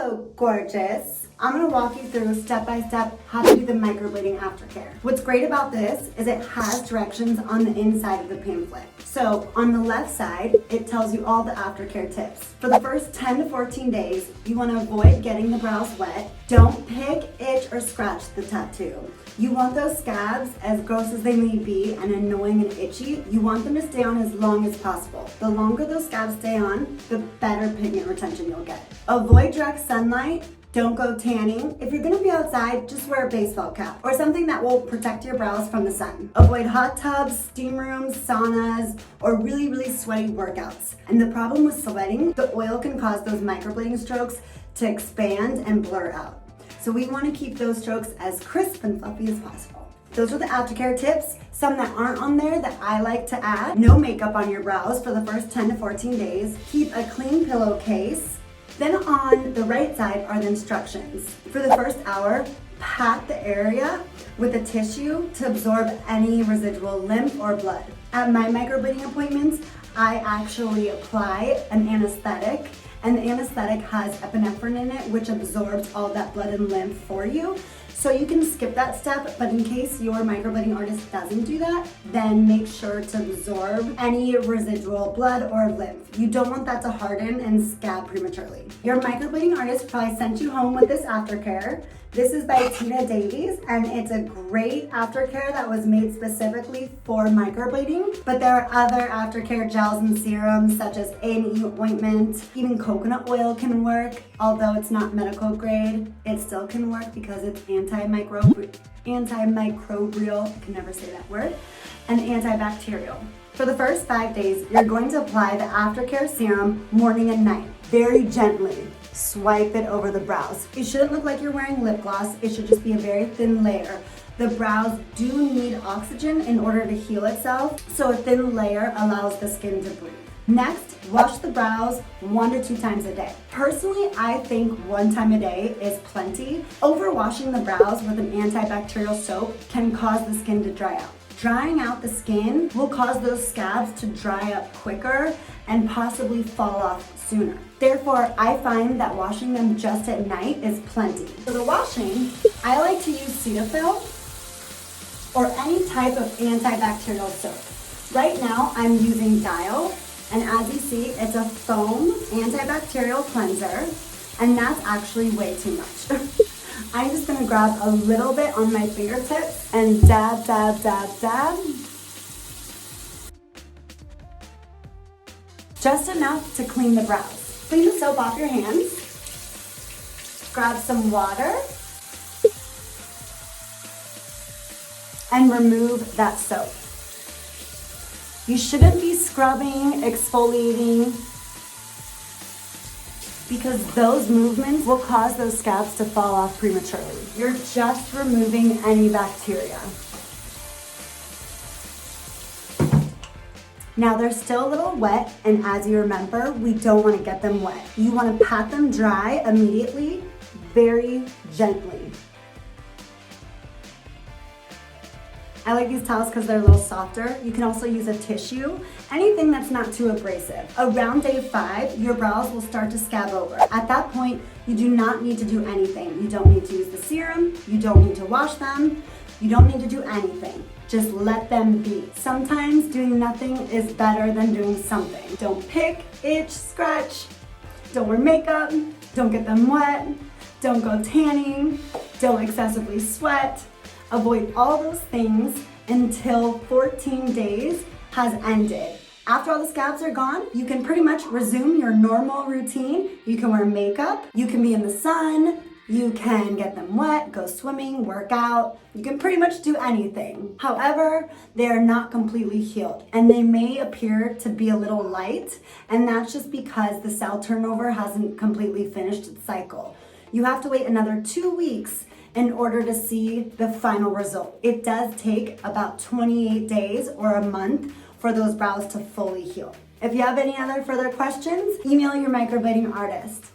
Hello, gorgeous. I'm gonna walk you through step by step how to do the microblading aftercare. What's great about this is it has directions on the inside of the pamphlet. So on the left side, it tells you all the aftercare tips. For the first 10 to 14 days, you wanna avoid getting the brows wet. Don't pick, itch, or scratch the tattoo. You want those scabs, as gross as they may be and annoying and itchy, you want them to stay on as long as possible. The longer those scabs stay on, the better pigment retention you'll get. Avoid direct sunlight. Don't go tanning. If you're gonna be outside, just wear a baseball cap or something that will protect your brows from the sun. Avoid hot tubs, steam rooms, saunas, or really sweaty workouts. And the problem with sweating, the oil can cause those microblading strokes to expand and blur out. So we wanna keep those strokes as crisp and fluffy as possible. Those are the aftercare tips. Some that aren't on there that I like to add. No makeup on your brows for the first 10 to 14 days. Keep a clean pillowcase. Then on the right side are the instructions. For the first hour, pat the area with a tissue to absorb any residual lymph or blood. At my microblading appointments, I actually apply an anesthetic, and the anesthetic has epinephrine in it, which absorbs all that blood and lymph for you. So you can skip that step, but in case your microblading artist doesn't do that, then make sure to absorb any residual blood or lymph. You don't want that to harden and scab prematurely. Your microblading artist probably sent you home with this aftercare. This is by Tina Davies, and it's a great aftercare that was made specifically for microblading. But there are other aftercare gels and serums such as A&E ointment, even coconut oil can work. Although it's not medical grade, it still can work because it's antimicrobial, I can never say that word, and antibacterial. For the first 5 days, you're going to apply the aftercare serum morning and night, very gently. Swipe it over the brows. It shouldn't look like you're wearing lip gloss. It should just be a very thin layer. The brows do need oxygen in order to heal itself, so a thin layer allows the skin to breathe. Next, wash the brows 1 to 2 times a day. Personally, I think 1 time a day is plenty. Overwashing the brows with an antibacterial soap can cause the skin to dry out. Drying out the skin will cause those scabs to dry up quicker and possibly fall off sooner. Therefore, I find that washing them just at night is plenty. For the washing, I like to use Cetaphil or any type of antibacterial soap. Right now, I'm using Dial, and as you see, it's a foam antibacterial cleanser, and that's actually way too much. I'm just gonna grab a little bit on my fingertips and dab, dab, dab, dab. Just enough to clean the brows. Clean the soap off your hands. Grab some water and remove that soap. You shouldn't be scrubbing, exfoliating, because those movements will cause those scabs to fall off prematurely. You're just removing any bacteria. Now they're still a little wet, and as you remember, we don't want to get them wet. You want to pat them dry immediately, very gently. I like these towels because they're a little softer. You can also use a tissue, anything that's not too abrasive. Around day 5, your brows will start to scab over. At that point, you do not need to do anything. You don't need to use the serum, you don't need to wash them, you don't need to do anything. Just let them be. Sometimes doing nothing is better than doing something. Don't pick, itch, scratch, don't wear makeup, don't get them wet, don't go tanning, don't excessively sweat. Avoid all those things until 14 days has ended. After all the scabs are gone, you can pretty much resume your normal routine. You can wear makeup, you can be in the sun, you can get them wet, go swimming, work out. You can pretty much do anything. However, they are not completely healed, and they may appear to be a little light, and that's just because the cell turnover hasn't completely finished its cycle. You have to wait another 2 weeks in order to see the final result. It does take about 28 days or a month for those brows to fully heal. If you have any other further questions, email your microblading artist.